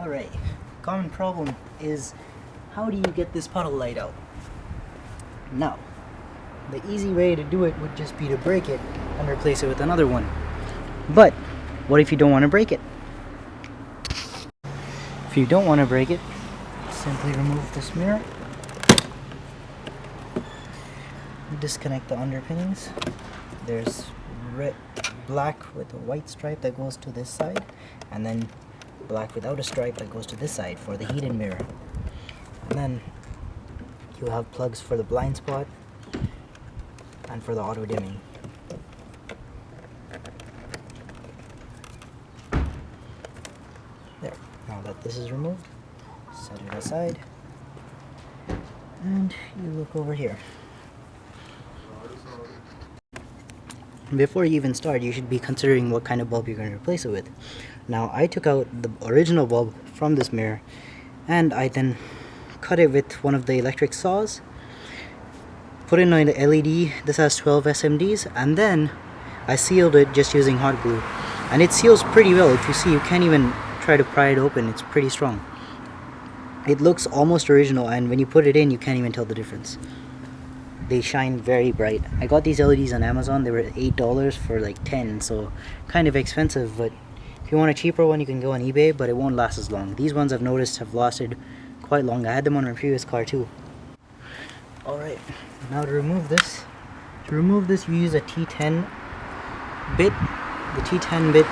Alright, common problem is how do you get this puddle light out? Now, the easy way to do it would just be to break it and replace it with another one. But what if you don't want to break it? If you don't want to break it, simply remove this mirror, disconnect the underpinnings. There's black with a white stripe that goes to this side, and then black without a stripe that goes to this side for the heated mirror. And then you have plugs for the blind spot and for the auto dimming. There. Now that this is removed, set it aside, and you look over here. Before you even start, you should be considering what kind of bulb you're going to replace it with. Now, I took out the original bulb from this mirror, and I then cut it with one of the electric saws, put in an LED. This has 12 SMDs, and then I sealed it just using hot glue. And it seals pretty well. If you see, you can't even try to pry it open. It's pretty strong. It looks almost original, and when you put it in, you can't even tell the difference. They shine very bright. I got these LEDs on Amazon. They were $8 for like 10, so kind of expensive. But if you want a cheaper one, you can go on eBay, but it won't last as long. These ones I've noticed have lasted quite long. I had them on my previous car too. Alright, now to remove this. To remove this, you use a T10 bit. The T10 bit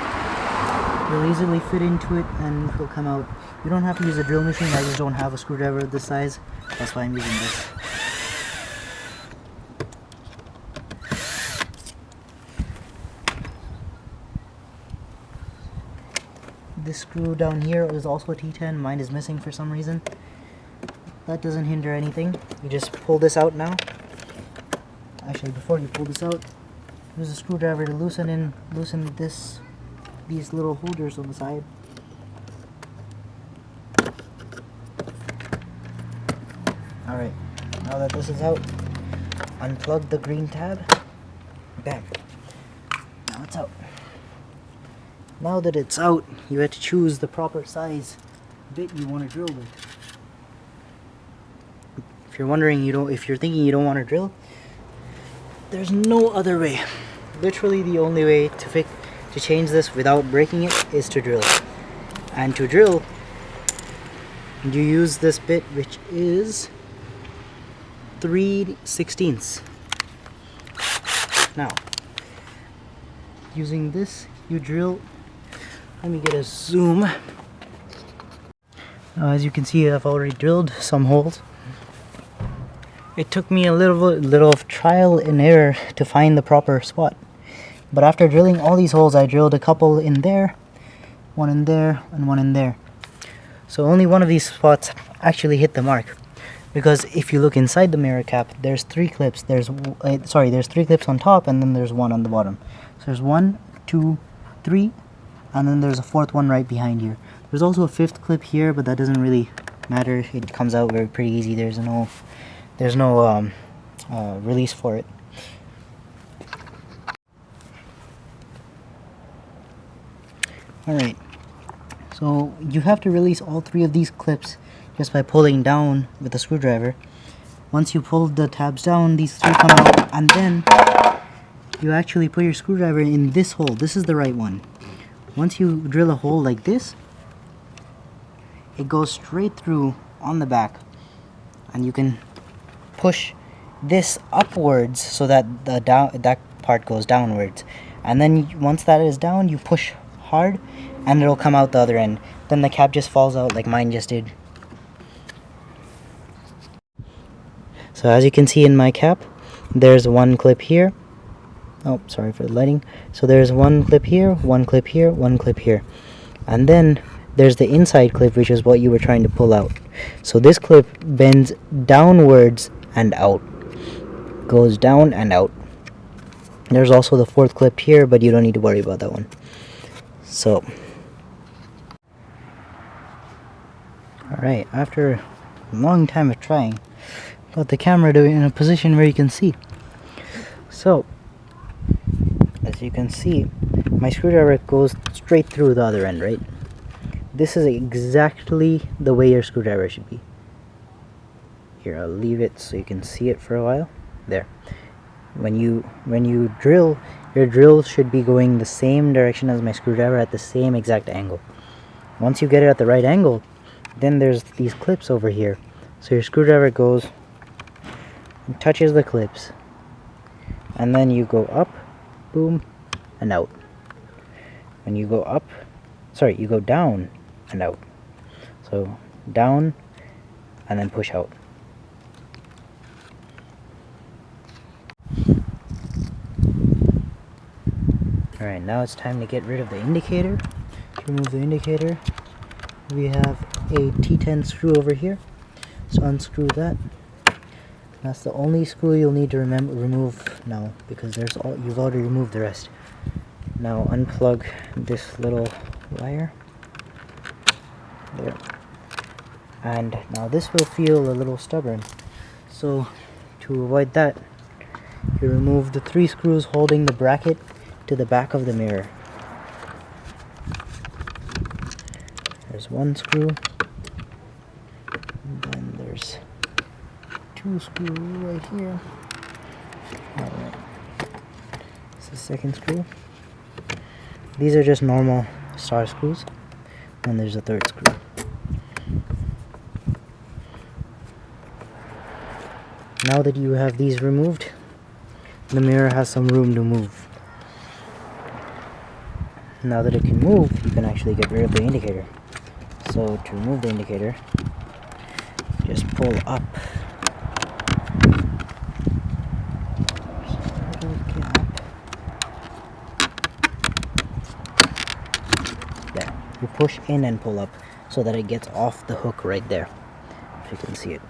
will easily fit into it and it will come out. You don't have to use a drill machine. I just don't have a screwdriver of this size. That's why I'm using this. This screw down here is also a T10. Mine is missing for some reason. That doesn't hinder anything. You just pull this out now. Actually, before you pull this out, use a screwdriver to loosen these little holders on the side. Alright, now that this is out, unplug the green tab. Bam. Now it's out. Now that it's out, you have to choose the proper size bit you want to drill with. If you're wondering, if you're thinking you don't want to drill, there's no other way. Literally, the only way to change this without breaking it is to drill. And to drill, you use this bit, which is 3/16. Now, using this, you drill. Let me get a zoom. Now, as you can see, I've already drilled some holes. It took me a little of trial and error to find the proper spot. But after drilling all these holes, I drilled a couple in there, one in there, and one in there. So only one of these spots actually hit the mark. Because if you look inside the mirror cap, there's 3 clips. There's 3 clips on top, and then there's one on the bottom. So there's 1, 2, 3. And then there's a 4th one right behind here. There's also a 5th clip here, but that doesn't really matter. It comes out pretty easy. There's no release for it. Alright, so you have to release all 3 of these clips just by pulling down with a screwdriver. Once you pull the tabs down, these 3 come out, and then you actually put your screwdriver in this hole. This is the right one. Once you drill a hole like this, it goes straight through on the back, and you can push this upwards so that that part goes downwards. And then once that is down, you push hard, and it'll come out the other end. Then the cap just falls out like mine just did. So as you can see in my cap, there's 1 clip here. Oh, sorry for the lighting. So there's 1 clip here, 1 clip here, 1 clip here. And then there's the inside clip, which is what you were trying to pull out. So this clip bends downwards and out. Goes down and out. There's also the 4th clip here, but you don't need to worry about that one. So, alright, after a long time of trying, got the camera in a position where you can see. So, as you can see, my screwdriver goes straight through the other end, right? this is exactly the way your screwdriver should be. Here, I'll leave it so you can see it for a while. There. When you drill, your drill should be going the same direction as my screwdriver at the same exact angle. Once you get it at the right angle, then there's these clips over here. So your screwdriver goes and touches the clips, and then you go up, boom, and out. When you go up, sorry, you go down and out. So down and then push out. Alright, now it's time to get rid of the indicator. To remove the indicator, we have a T10 screw over here. So unscrew that. That's the only screw you'll need to remove now, because you've already removed the rest. Now unplug this little wire. There. And now this will feel a little stubborn. So to avoid that, you remove the 3 screws holding the bracket to the back of the mirror. There's 1 screw, and then there's 2 screws right here. Alright, it's the 2nd screw. These are just normal star screws, and there's a 3rd screw. Now that you have these removed, the mirror has some room to move. Now that it can move, you can actually get rid of the indicator. So to remove the indicator, just pull up. There. You push in and pull up so that it gets off the hook right there. If you can see it.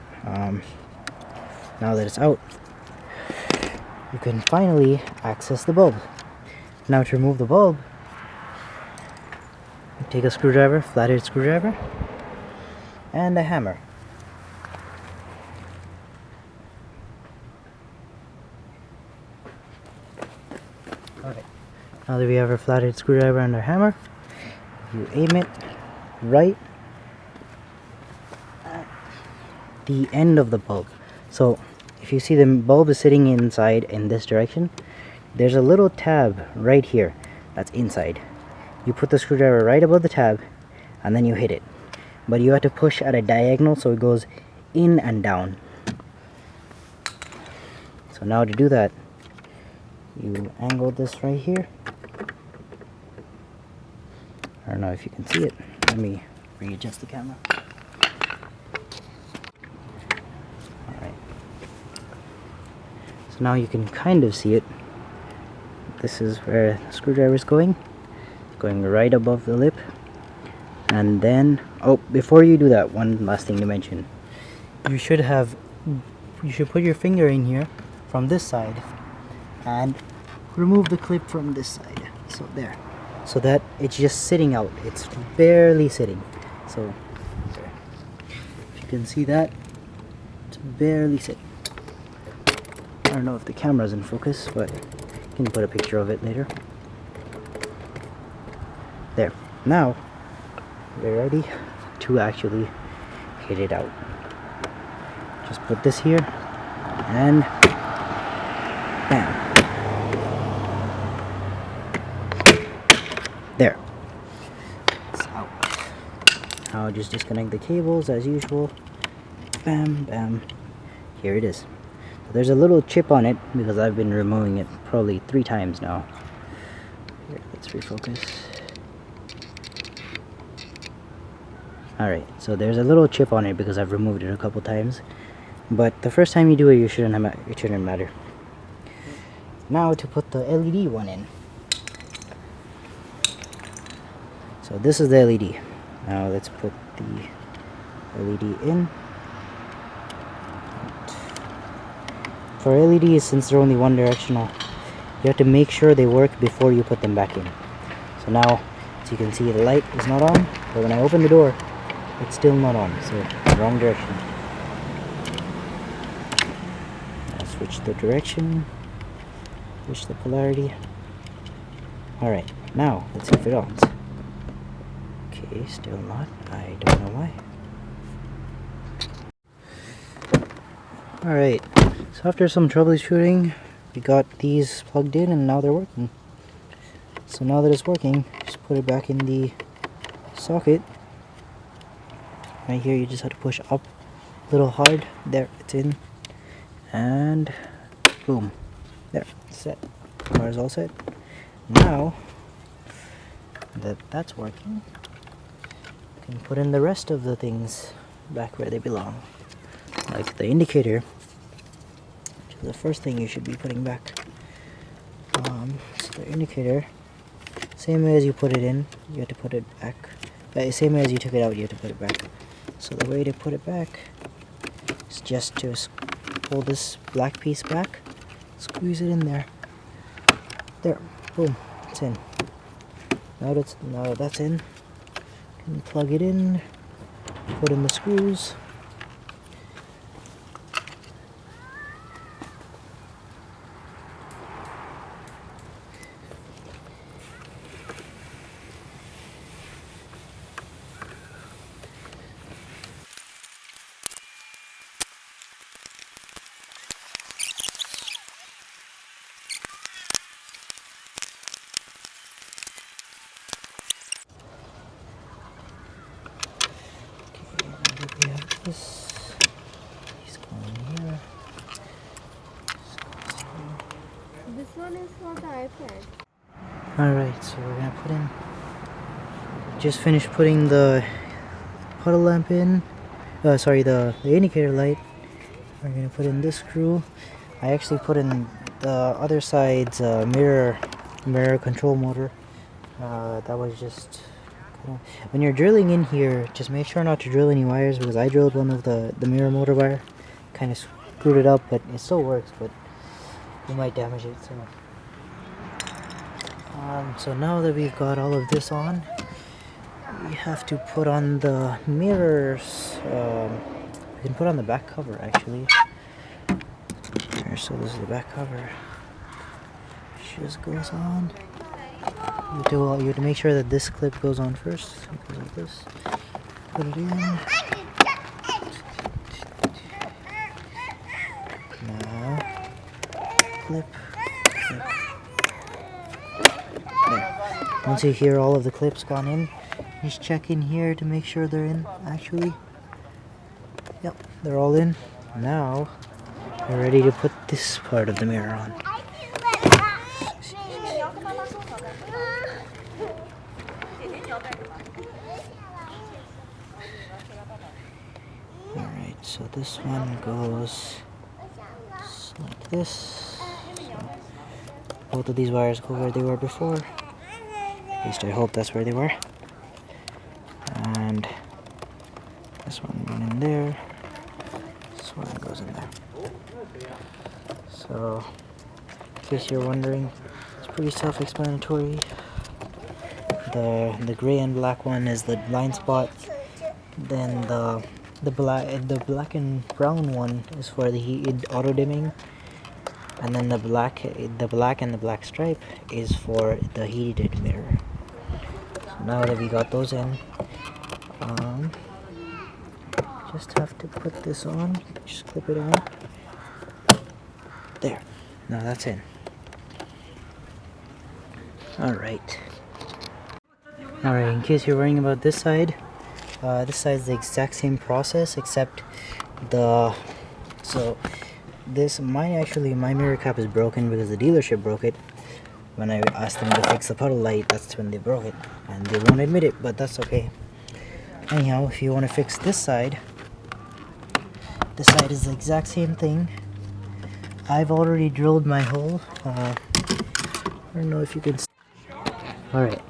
Now that it's out, you can finally access the bulb. Now to remove the bulb, take a screwdriver, flathead screwdriver, and a hammer. Okay. Now that we have our flathead screwdriver and our hammer, you aim it right at the end of the bulb. So if you see the bulb is sitting inside in this direction, there's a little tab right here that's inside. You put the screwdriver right above the tab, and then you hit it. But you have to push at a diagonal so it goes in and down. So now to do that, you angle this right here. I don't know if you can see it. Let me readjust the camera. Alright. So now you can kind of see it. This is where the screwdriver is going right above the lip. And then, oh, before you do that, one last thing to mention. You should put your finger in here from this side and remove the clip from this side. So there. So that it's just sitting out. It's barely sitting. So there. If you can see that, it's barely sitting. I don't know if the camera's in focus, but you can put a picture of it later. There. Now we're ready to actually hit it out. Just put this here and bam. There. It's out. Now just disconnect the cables as usual. Bam, bam. Here it is. So there's a little chip on it because I've been removing it probably 3 times now. Here, let's refocus. Alright, so there's a little chip on it because I've removed it a couple times. But the first time you do it, it shouldn't matter. Now to put the LED one in. So this is the LED. Now let's put the LED in. For LEDs, since they're only one directional, you have to make sure they work before you put them back in. So now, as you can see, the light is not on, but when I open the door, it's still not on, so wrong direction. I'll switch the direction, switch the polarity. Alright, now let's see if it ons. Okay, Okay, still not. I don't know why. Alright, so after some troubleshooting, we got these plugged in and now they're working. So now that it's working, just put it back in the socket. Right here you just have to push up a little hard. There, it's in. And boom. There, it's set. Car is all set. Now that that's working, you can put in the rest of the things back where they belong. Like the indicator, which is the first thing you should be putting back. So the indicator, same way as you put it in, you have to put it back. Same way as you took it out, you have to put it back. So the way to put it back is just to pull this black piece back, squeeze it in there. There, boom, it's in. Now that that's in, you can plug it in, put in the screws. We have this. He's going here. This one is for the iPad. Alright, so we're gonna put in. Just finished putting the puddle lamp in. Sorry, the indicator light. We're gonna put in this screw. I actually put in the other side's mirror control motor. That was just. When you're drilling in here, just make sure not to drill any wires, because I drilled one of the mirror motor wire, kind of screwed it up, but it still works, but you might damage it. So now that we've got all of this on, we have to put on the mirrors. We can put on the back cover actually. Here, so this is the back cover. Just goes on. You have to make sure that this clip goes on first. It goes like this. Put it in. Now, clip. There. Once you hear all of the clips gone in, just check in here to make sure they're in actually. Yep, they're all in. Now, we're ready to put this part of the mirror on. Alright, so this one goes like this. So both of these wires go where they were before. At least I hope that's where they were. And this one went in there. This one goes in there. So, in case you're wondering, it's pretty self-explanatory. The gray and black one is the blind spot. Then the black and brown one is for the heated auto dimming, and then the black and the black stripe is for the heated mirror. So now that we got those in, just have to put this on. Just clip it on. There. Now that's in. Alright. Alright, in case you're worrying about this side is the exact same process, except my mirror cap is broken because the dealership broke it. When I asked them to fix the puddle light, that's when they broke it, and they won't admit it, but that's okay. Anyhow, if you want to fix this side is the exact same thing. I've already drilled my hole. I don't know if you can. Alright.